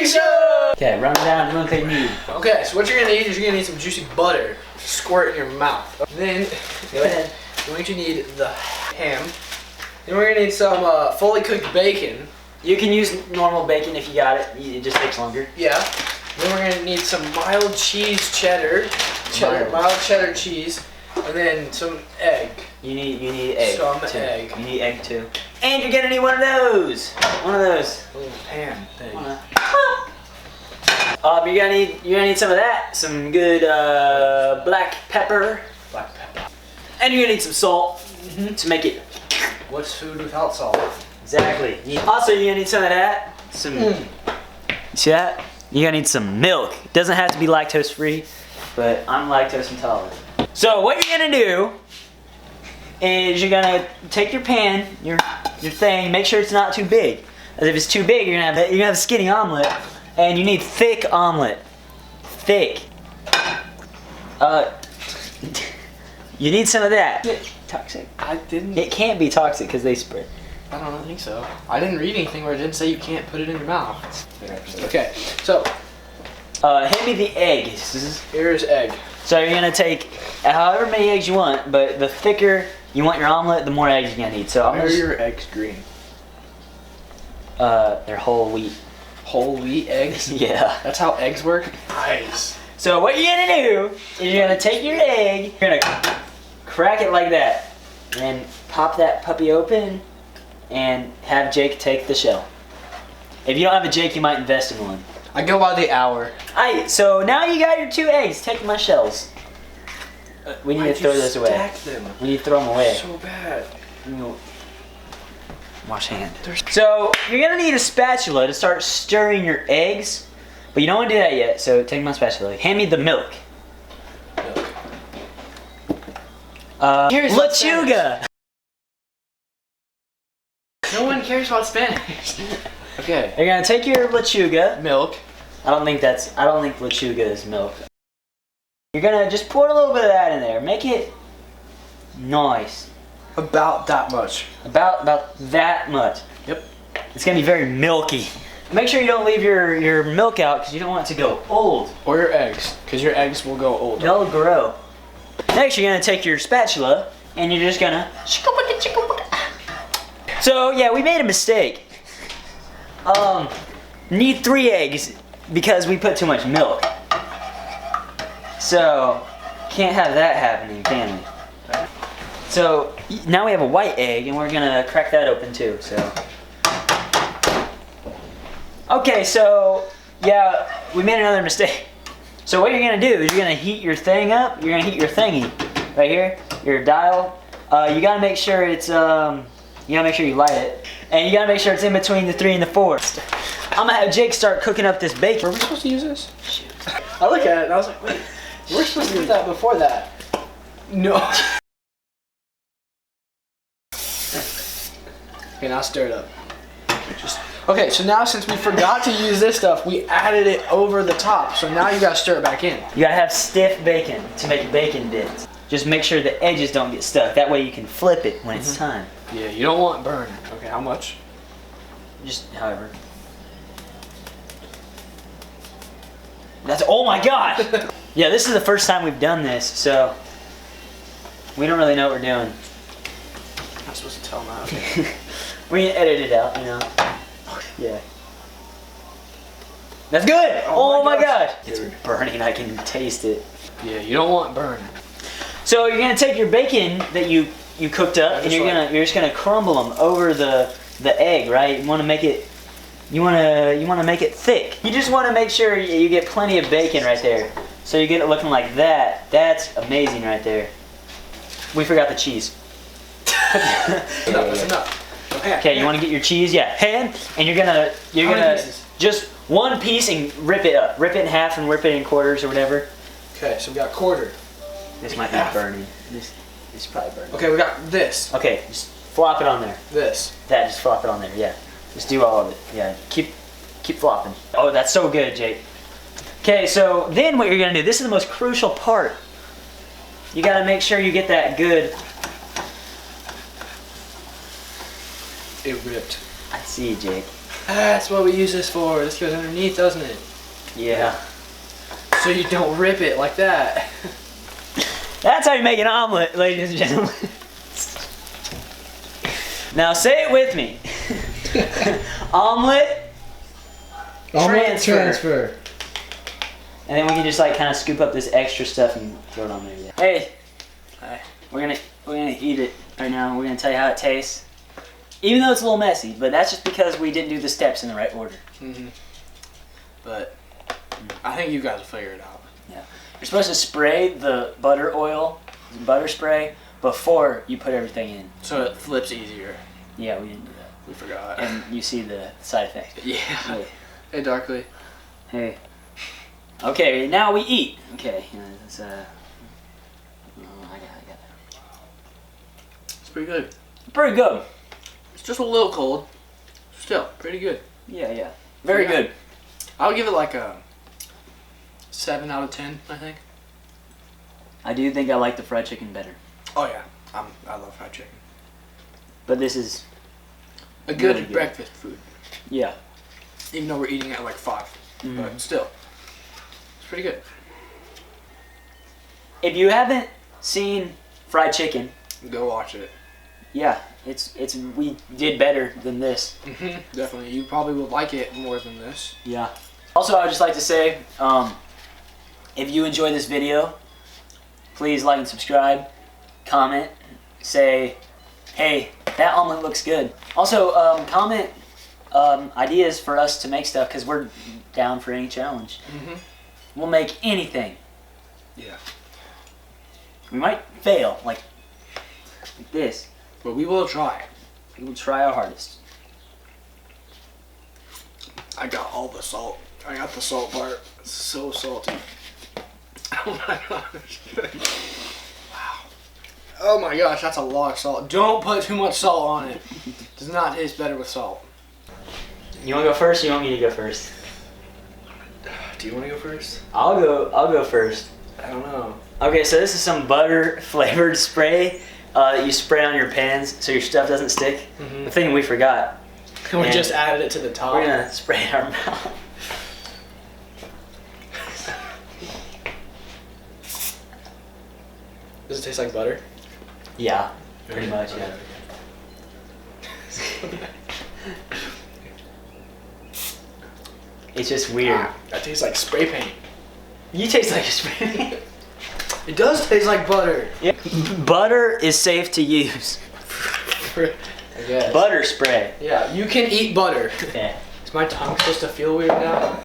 Cooking Show! Okay, run down what they need. Okay, so what you're gonna need is you're gonna need some juicy butter. Squirt in your mouth. Then, Go ahead. you're going to need the ham. Then we're gonna need some fully cooked bacon. You can use normal bacon if you got it. It just takes longer. Yeah. Then we're gonna need some mild cheese cheddar. Mild cheddar cheese. And then some egg. You need egg. Some too. egg. You need egg too. And you're gonna need one of those. One of those. Little pan thing. You're gonna need some of that. Some good black pepper. Black pepper. And you're gonna need some salt to make it. What's food without salt? Exactly. Also, you're gonna need some of that. See that? You're gonna need some milk. It doesn't have to be lactose free, but I'm lactose intolerant. So what you're gonna do is you're gonna take your pan, your thing, make sure it's not too big. As if it's too big, you're gonna have a skinny omelet, and you need thick omelet. Thick. You need some of that. Toxic. I didn't. It can't be toxic because they spread. I don't think so. I didn't read anything where it didn't say you can't put it in your mouth. Okay, so hand me the egg. here's egg. So you're gonna take however many eggs you want, but the thicker you want your omelet, the more eggs you're gonna need. So Why are your eggs green? They're whole wheat. Whole wheat eggs? Yeah. That's how eggs work? Nice. So what you're gonna do is you're gonna take your egg, you're gonna crack it like that, and pop that puppy open, and have Jake take the shell. If you don't have a Jake, you might invest in one. I go by the hour. Alright, so now you got your 2 eggs. Take my shells. We need to throw those away. Stack them? We need to throw them away. So bad. Wash hand. So you're gonna need a spatula to start stirring your eggs, but you don't want to do that yet. So take my spatula. Hand me the milk. Here's Lechuga. No one cares about Spanish. Okay. You're gonna take your lechuga. Milk. I don't think lechuga is milk. You're gonna just pour a little bit of that in there. Make it nice. About that much. About that much. Yep. It's gonna be very milky. Make sure you don't leave your milk out because you don't want it to go old. Or your eggs, because your eggs will go old. They'll grow. Next, you're gonna take your spatula and you're just gonna. So yeah, we made a mistake. Need 3 eggs because we put too much milk. So can't have that happening, can we? So now we have a white egg and we're gonna crack that open too. So okay, so yeah, we made another mistake. So what you're gonna do is you're gonna heat your thing up. You're gonna heat your thingy right here, your dial. You gotta make sure it's you gotta make sure you light it, and you gotta make sure it's in between the 3 and the 4. I'm gonna have Jake start cooking up this bacon. Were we supposed to use this? Shoot. I look at it and I was like, wait, we're supposed to do that before that. No. Okay, now stir it up. Okay, so now since we forgot to use this stuff, we added it over the top. So now you gotta stir it back in. You gotta have stiff bacon to make bacon bits. Just make sure the edges don't get stuck. That way you can flip it when it's time. Yeah, you don't want burn. Okay, how much? Just however. That's, oh my gosh! Yeah, this is the first time we've done this, so we don't really know what we're doing. I'm not supposed to tell them that. Okay. We can edit it out, you know. Yeah. That's good! Oh my gosh! It's burning, I can taste it. Yeah, you don't want burn. So you're gonna take your bacon that you cooked up, and you're just gonna crumble them over the egg, right? You want to make it thick. You just want to make sure you get plenty of bacon right there, so you get it looking like that. That's amazing right there. We forgot the cheese. That's enough. Okay, you want to get your cheese? Yeah, hand, and you're gonna just 1 piece and rip it up. Rip it in half and rip it in quarters or whatever. Okay, so we got quarter. This might be burning. This is probably burning. Okay, we got this. Okay, just flop it on there. This. That, just flop it on there, yeah. Just do all of it, yeah. Keep flopping. Oh, that's so good, Jake. Okay, so then what you're gonna do, this is the most crucial part. You gotta make sure you get that good. It ripped. I see, Jake. That's what we use this for. This goes underneath, doesn't it? Yeah. So you don't rip it like that. That's how you make an omelet, ladies and gentlemen. Now say it with me. Omelet. Omelette transfer. And then we can just like kind of scoop up this extra stuff and throw it on there. Hey, we're gonna eat it right now. We're gonna tell you how it tastes. Even though it's a little messy, but that's just because we didn't do the steps in the right order. Mm-hmm. But I think you guys will figure it out. Yeah. You're supposed to spray the butter oil, butter spray, before you put everything in. So it flips easier. Yeah, we didn't do that. We forgot. And you see the side effect. Yeah. Hey, Darkly. Hey. Okay, now we eat. Okay, it's I got it. It's pretty good. Pretty good. It's just a little cold. Still, pretty good. Yeah. Very good. I would give it like a 7 out of 10, I think. I do think I like the fried chicken better. Oh yeah, I love fried chicken. But this is A good really good. breakfast food. Yeah. Even though we're eating at like 5. But still, it's pretty good. If you haven't seen fried chicken, Go watch it. yeah, it's we did better than this. Definitely. You probably will like it more than this. Yeah. Also, I would just like to say, if you enjoy this video, please like and subscribe, comment, say, hey, that omelet looks good. Also, comment ideas for us to make stuff, because we're down for any challenge. We'll make anything. Yeah. We might fail, like this. But we will try. We will try our hardest. I got all the salt. I got the salt part. It's so salty. Oh my gosh. Wow. Oh my gosh, that's a lot of salt. Don't put too much salt on it. Does not taste better with salt. You want to go first, or you want me to go first? Do you want to go first? I'll go first. I don't know. Okay, so this is some butter flavored spray that you spray on your pans so your stuff doesn't stick. The thing we forgot. We And just added it to the top. We're gonna spray it in our mouth. Does it taste like butter? Yeah, pretty much, yeah. It's just weird. That tastes like spray paint. You taste like a spray. It does taste like butter. Yeah. Butter is safe to use. I guess. Butter spray. Yeah, you can eat butter. Yeah. Is my tongue supposed to feel weird now?